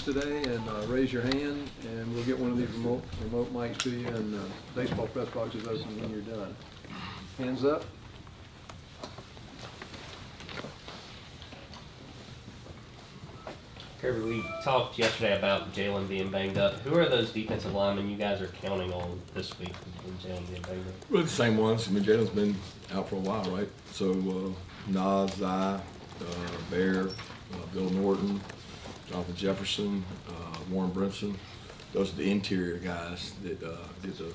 questions today, and raise your hand, and we'll get one of these remote mics to you, and baseball press box is open when you're done. Hands up. Kirby, we talked yesterday about Jalen being banged up. Who are those defensive linemen you guys are counting on this week when Jalen being banged up? Well, the same ones. I mean, Jalen's been out for a while, right? So, Nas, Bear, Bill Norton, Jonathan Jefferson, Warren Brinson. Those are the interior guys that get the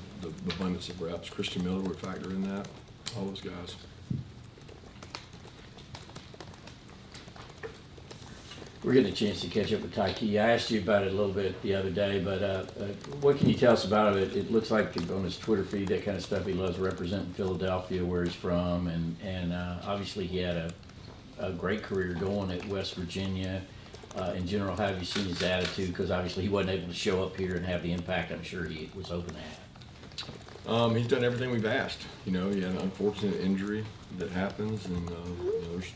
abundance of reps. Christian Miller would factor in that. All those guys. We're getting a chance to catch up with Tai Chi. I asked you about it a little bit the other day, but what can you tell us about it? It looks like on his Twitter feed, that kind of stuff, he loves representing Philadelphia, where he's from, and obviously he had a great career going at West Virginia. In general, how have you seen his attitude? Because obviously he wasn't able to show up here and have the impact I'm sure he was hoping to have. He's done everything we've asked. You know, he had an unfortunate injury that happens, and you know, there's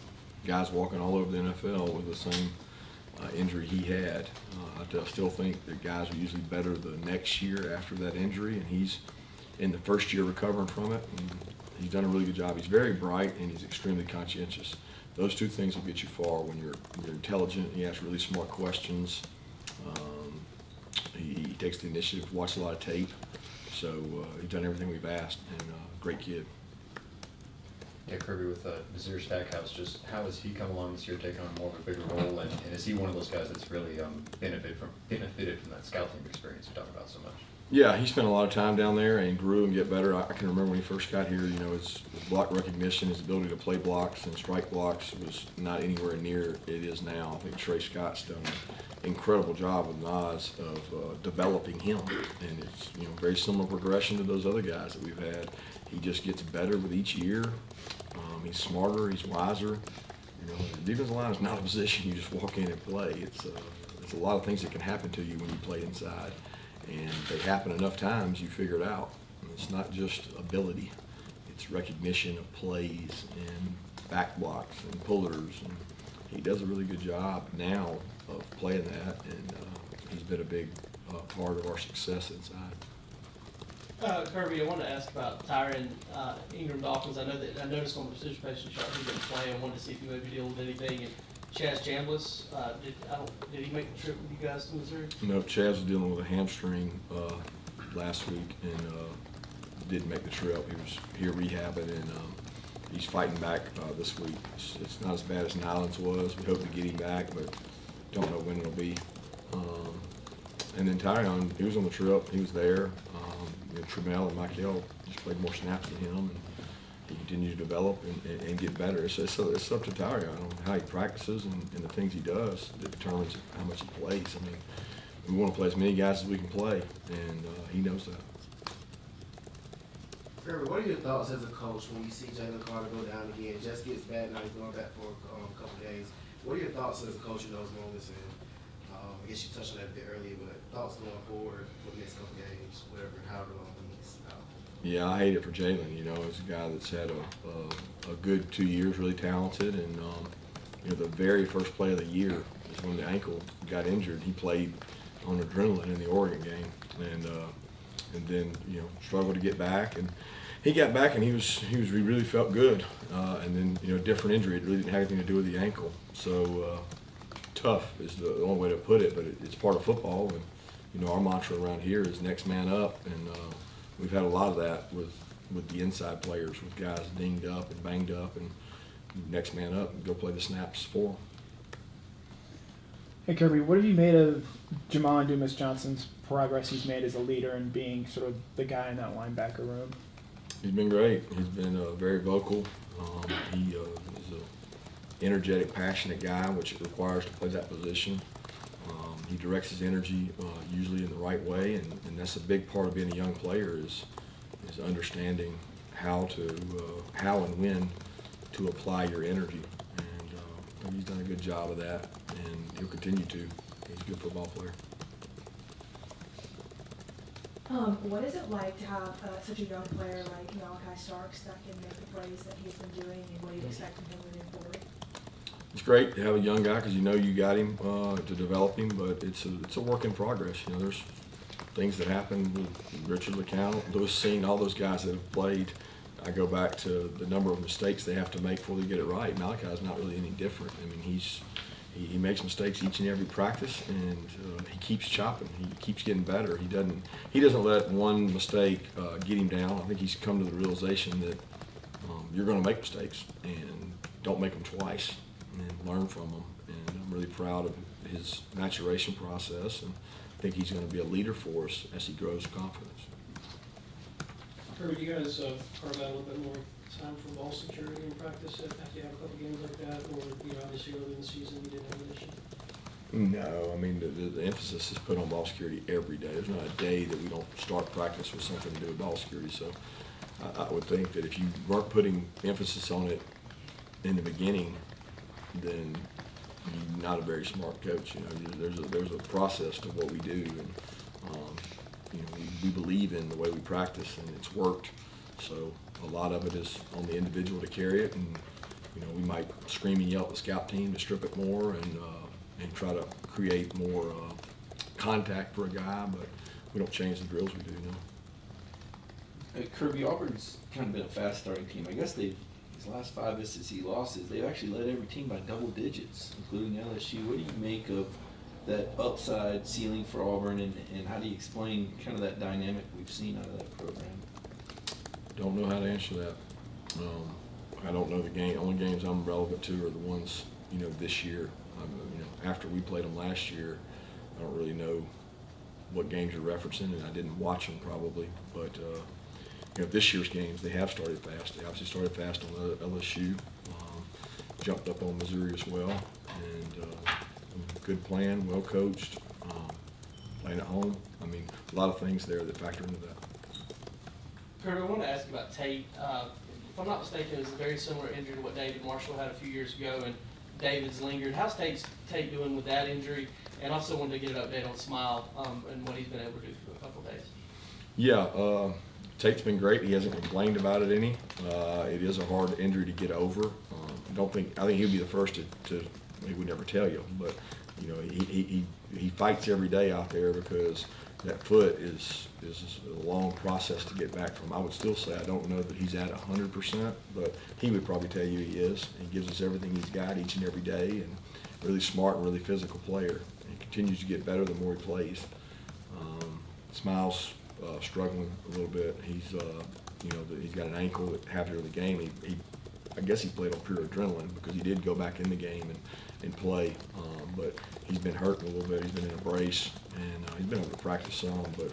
guys walking all over the NFL with the same injury he had. I still think that guys are usually better the next year after that injury, and he's in the first year recovering from it, and he's done a really good job. He's very bright, and he's extremely conscientious. Those two things will get you far when you're intelligent. He asks really smart questions. He takes the initiative to watch a lot of tape. So he's done everything we've asked, and great kid. Yeah, Kirby, with Nasir Stackhouse, just how has he come along this year, taking on more of a bigger role, and is he one of those guys that's really benefited from that scouting experience you talk about so much? Yeah, he spent a lot of time down there and grew and get better. I can remember when he first got here, you know, his block recognition, his ability to play blocks and strike blocks was not anywhere near it is now. I think Trey Scott's done an incredible job with Nas of developing him, and it's, you know, very similar progression to those other guys that we've had. He just gets better with each year. He's smarter, he's wiser. You know, the defensive line is not a position you just walk in and play. It's a lot of things that can happen to you when you play inside. And they happen enough times, you figure it out. And it's not just ability. It's recognition of plays and back blocks and pullers. And he does a really good job now of playing that, and he's been a big part of our success inside. Kirby, I wanted to ask about Tyron Ingram Dawkins. I noticed on the participation chart he didn't play. I wanted to see if you maybe deal with anything. And Chaz Chambliss, did he make the trip with you guys to Missouri? No, Chaz was dealing with a hamstring last week and didn't make the trip. He was here rehabbing, and he's fighting back this week. It's not as bad as Nyland's was. We hope to get him back, but don't know when it'll be. And then Tyron, he was on the trip. He was there. You know, Trammell and Michael just played more snaps than him, and he continued to develop and get better. It's up to Tyron on how he practices and the things he does that determines how much he plays. I mean, we want to play as many guys as we can play, and he knows that. Kirby, what are your thoughts as a coach when you see Jalen Carter go down again? It just gets bad now. He's going back for a couple days. What are your thoughts as a coach in those moments? And I guess you touched on that a bit earlier, but thoughts going forward for the next couple games, whatever, however long he's out. Yeah, I hate it for Jalen. You know, he's a guy that's had a good 2 years, really talented, and you know, the very first play of the year is when the ankle got injured. He played on adrenaline in the Oregon game, and then, you know, struggled to get back, and he got back and he really felt good, and then, you know, different injury. It really didn't have anything to do with the ankle, so tough is the only way to put it, but it's part of football, and you know, our mantra around here is next man up, and we've had a lot of that with the inside players, with guys dinged up and banged up, and next man up and go play the snaps for them. Hey Kirby, what have you made of Jamon Dumas-Johnson's progress he's made as a leader and being sort of the guy in that linebacker room? He's been great. He's been very vocal. He is an energetic, passionate guy, which it requires to play that position. He directs his energy usually in the right way, and that's a big part of being a young player is understanding how and when to apply your energy. And he's done a good job of that, and he'll continue to. He's a good football player. What is it like to have such a young player like Malachi Starks that can make the plays that he's been doing, and what do you expect from him moving forward? It's great to have a young guy because you know you got him to develop him, but it's a work in progress. You know, there's things that happen with Richard LeCount, Lewis Seen, all those guys that have played. I go back to the number of mistakes they have to make before they get it right. Malachi's not really any different. I mean, he makes mistakes each and every practice, and he keeps chopping. He keeps getting better. He doesn't let one mistake get him down. I think he's come to the realization that you're going to make mistakes, and don't make them twice, and learn from them. And I'm really proud of his maturation process, and I think he's going to be a leader for us as he grows confidence. Kirby, do you guys carve out a little bit more time for ball security in practice after you have a couple games like that, or obviously early in the season you didn't have an issue? No, I mean the emphasis is put on ball security every day. There's not a day that we don't start practice with something to do with ball security. So I would think that if you weren't putting emphasis on it in the beginning, then you're not a very smart coach. You know, there's a process to what we do, and you know, we believe in the way we practice, and it's worked. So a lot of it is on the individual to carry it, and you know, we might scream and yell at the scout team to strip it more and try to create more contact for a guy, but we don't change the drills we do now. Kirby, Auburn's kind of been a fast starting team. I guess these last 5 SEC losses, they've actually led every team by double digits, including LSU. What do you make of that upside ceiling for Auburn, and how do you explain kind of that dynamic we've seen out of that program? Don't know how to answer that. I don't know the game. Only games I'm relevant to are the ones, you know, this year. You know, after we played them last year, I don't really know what games you're referencing, and I didn't watch them probably. But you know, this year's games, they have started fast. They obviously started fast on LSU, jumped up on Missouri as well, and good plan, well coached, playing at home. I mean, a lot of things there that factor into that. Kirby, I want to ask you about Tate. If I'm not mistaken, it was a very similar injury to what David Marshall had a few years ago, and David's lingered. How's Tate doing with that injury? And also wanted to get an update on Smile and what he's been able to do for a couple of days. Yeah, Tate's been great. He hasn't complained about it any. It is a hard injury to get over. I think he'll be the first to he would never tell you, but you know, he fights every day out there because that foot is a long process to get back from. I would still say I don't know that he's at 100%, but he would probably tell you he is. He gives us everything he's got each and every day, and really smart and really physical player. And he continues to get better the more he plays. Smile's struggling a little bit. He's you know, he's got an ankle that half of the game. I guess he played on pure adrenaline because he did go back in the game and play, but he's been hurting a little bit. He's been in a brace, and he's been able to practice some, but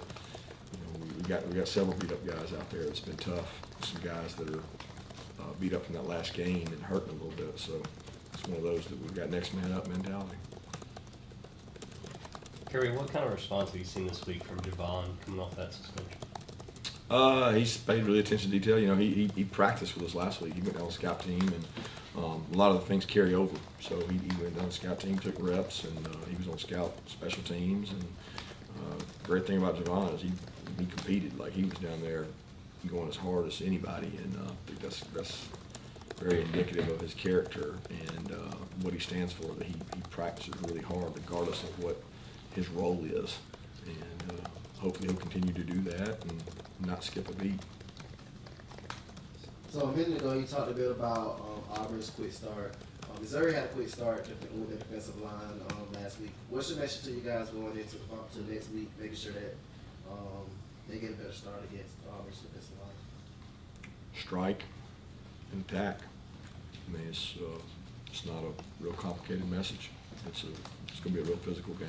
you know, we got several beat up guys out there. It's been tough. Some guys that are beat up from that last game and hurting a little bit. So it's one of those that we've got next man up mentality. Kirby, what kind of response have you seen this week from Devon coming off that suspension? He's paid really attention to detail. You know, he practiced with us last week. He went on the scout team, and a lot of the things carry over. So he went down the scout team, took reps, and he was on scout special teams. And great thing about Devon is he competed. Like, he was down there going as hard as anybody, and I think that's very indicative of his character and what he stands for. That he practices really hard regardless of what his role is, and hopefully he'll continue to do that and not skip a beat. So a minute ago, you talked a bit about Auburn's quick start. Missouri had a quick start with their defensive line last week. What's your message to you guys going into to next week, making sure that they get a better start against Auburn's defensive line? Strike and attack. I mean, it's not a real complicated message. It's going to be a real physical game.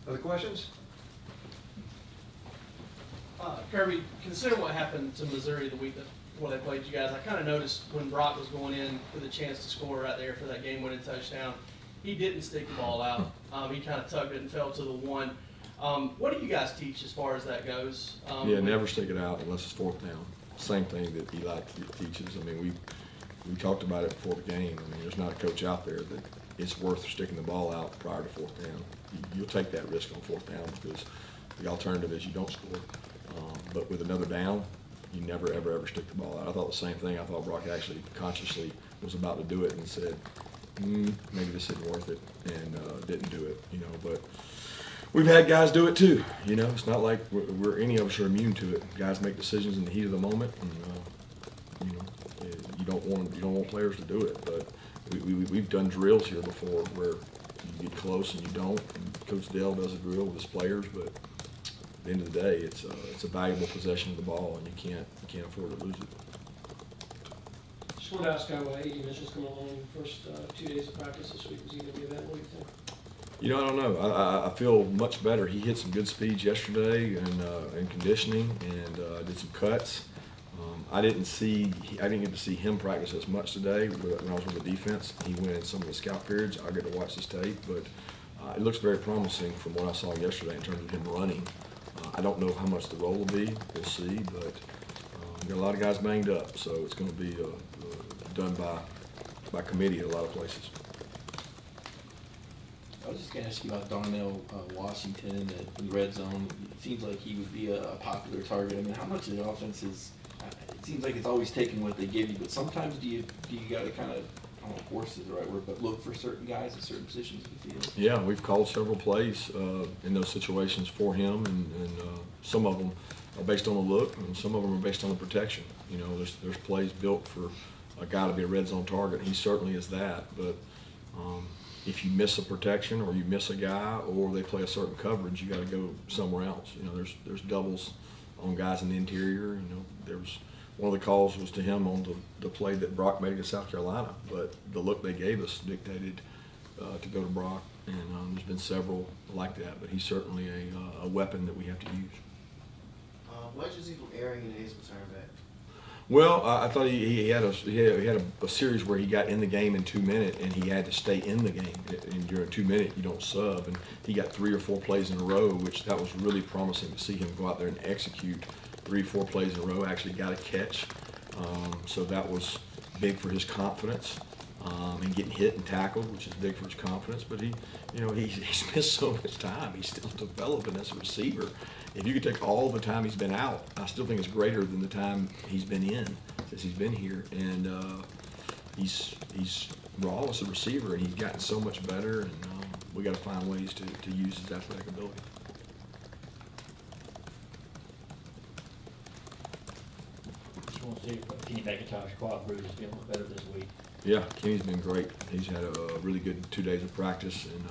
Other questions? Kirby, consider what happened to Missouri the week before they played you guys. I kind of noticed when Brock was going in with a chance to score right there for that game-winning touchdown, he didn't stick the ball out. He kind of tugged it and fell to the one. What do you guys teach as far as that goes? Yeah, never stick it out unless it's fourth down. Same thing that Eli teaches. I mean, we talked about it before the game. I mean, there's not a coach out there that it's worth sticking the ball out prior to fourth down. You'll take that risk on fourth down because the alternative is you don't score. But with another down, you never, ever stick the ball out. I thought the same thing. I thought Brock actually consciously was about to do it and said, maybe this isn't worth it, and didn't do it, you know. But we've had guys do it too, you know. It's not like we're any of us are immune to it. Guys make decisions in the heat of the moment, and you know, you don't want players to do it. But we've done drills here before where you get close and you don't. And Coach Dell does a drill with his players, but at the end of the day, it's a valuable possession of the ball, and you can't afford to lose it. Just wanted to ask how A.D. Mitchell's coming along in the first 2 days of practice this week. Is he going to be available, what do you think? You know, I don't know. I feel much better. He hit some good speeds yesterday in conditioning, and did some cuts. I didn't get to see him practice as much today when I was with the defense. He went in some of the scout periods. I get to watch this tape, but it looks very promising from what I saw yesterday in terms of him running. I don't know how much the role will be. We'll see, but we got a lot of guys banged up, so it's going to be done by committee at a lot of places. I was just going to ask you about Darnell Washington in the red zone. It seems like he would be a popular target. I mean, how much of the offense is? It seems like it's always taking what they give you, but sometimes do you got to kind of, I don't know if force is the right word, but look for certain guys at certain positions in the field? Yeah, we've called several plays in those situations for him, and some of them are based on the look, and some of them are based on the protection. You know, there's plays built for a guy to be a red zone target. He certainly is that, but if you miss a protection or you miss a guy or they play a certain coverage, you got to go somewhere else. You know, there's doubles on guys in the interior. You know, there was one of the calls was to him on the play that Brock made against South Carolina, but the look they gave us dictated to go to Brock, and there's been several like that, but he's certainly a weapon that we have to use. What did you see from Aaron in his return back? Well, I thought he had a series where he got in the game in 2 minutes, and he had to stay in the game. And during 2 minutes, you don't sub, and he got 3 or 4 plays in a row, which that was really promising to see him go out there and execute 3 or 4 plays in a row. Actually got a catch, so that was big for his confidence. And getting hit and tackled, which is big for his confidence. But he's missed so much time. He's still developing as a receiver. If you could take all the time he's been out, I still think it's greater than the time he's been in since he's been here. And he's raw as a receiver, and he's gotten so much better. And we got to find ways to use his athletic ability. Just want to see if Kenny McIntosh quad bruise is getting a little better this week. Yeah, Kenny's been great. He's had a really good 2 days of practice, and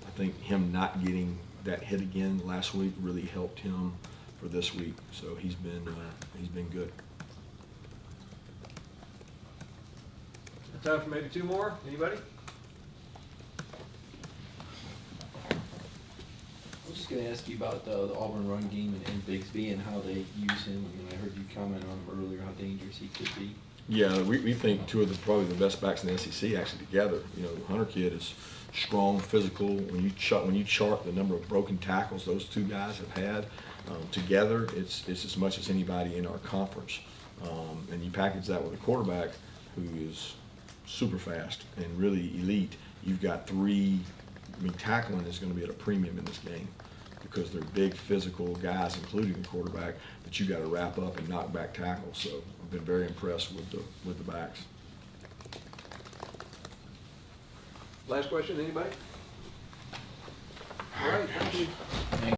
I think him not getting that hit again last week really helped him for this week. So he's been good. Time for maybe 2 more. Anybody? I was just going to ask you about the Auburn run game and Bigsby and how they use him. I mean, I heard you comment on him earlier how dangerous he could be. Yeah, we think 2 of probably the best backs in the SEC actually together. You know, the Hunter kid is strong, physical. When you chart the number of broken tackles those 2 guys have had together, it's as much as anybody in our conference. And you package that with a quarterback who is super fast and really elite. You've got 3. I mean, tackling is going to be at a premium in this game because they're big physical guys, including the quarterback, that you got to wrap up and knock back tackles. So I've been very impressed with the backs. Last question, anybody? All right, thank you.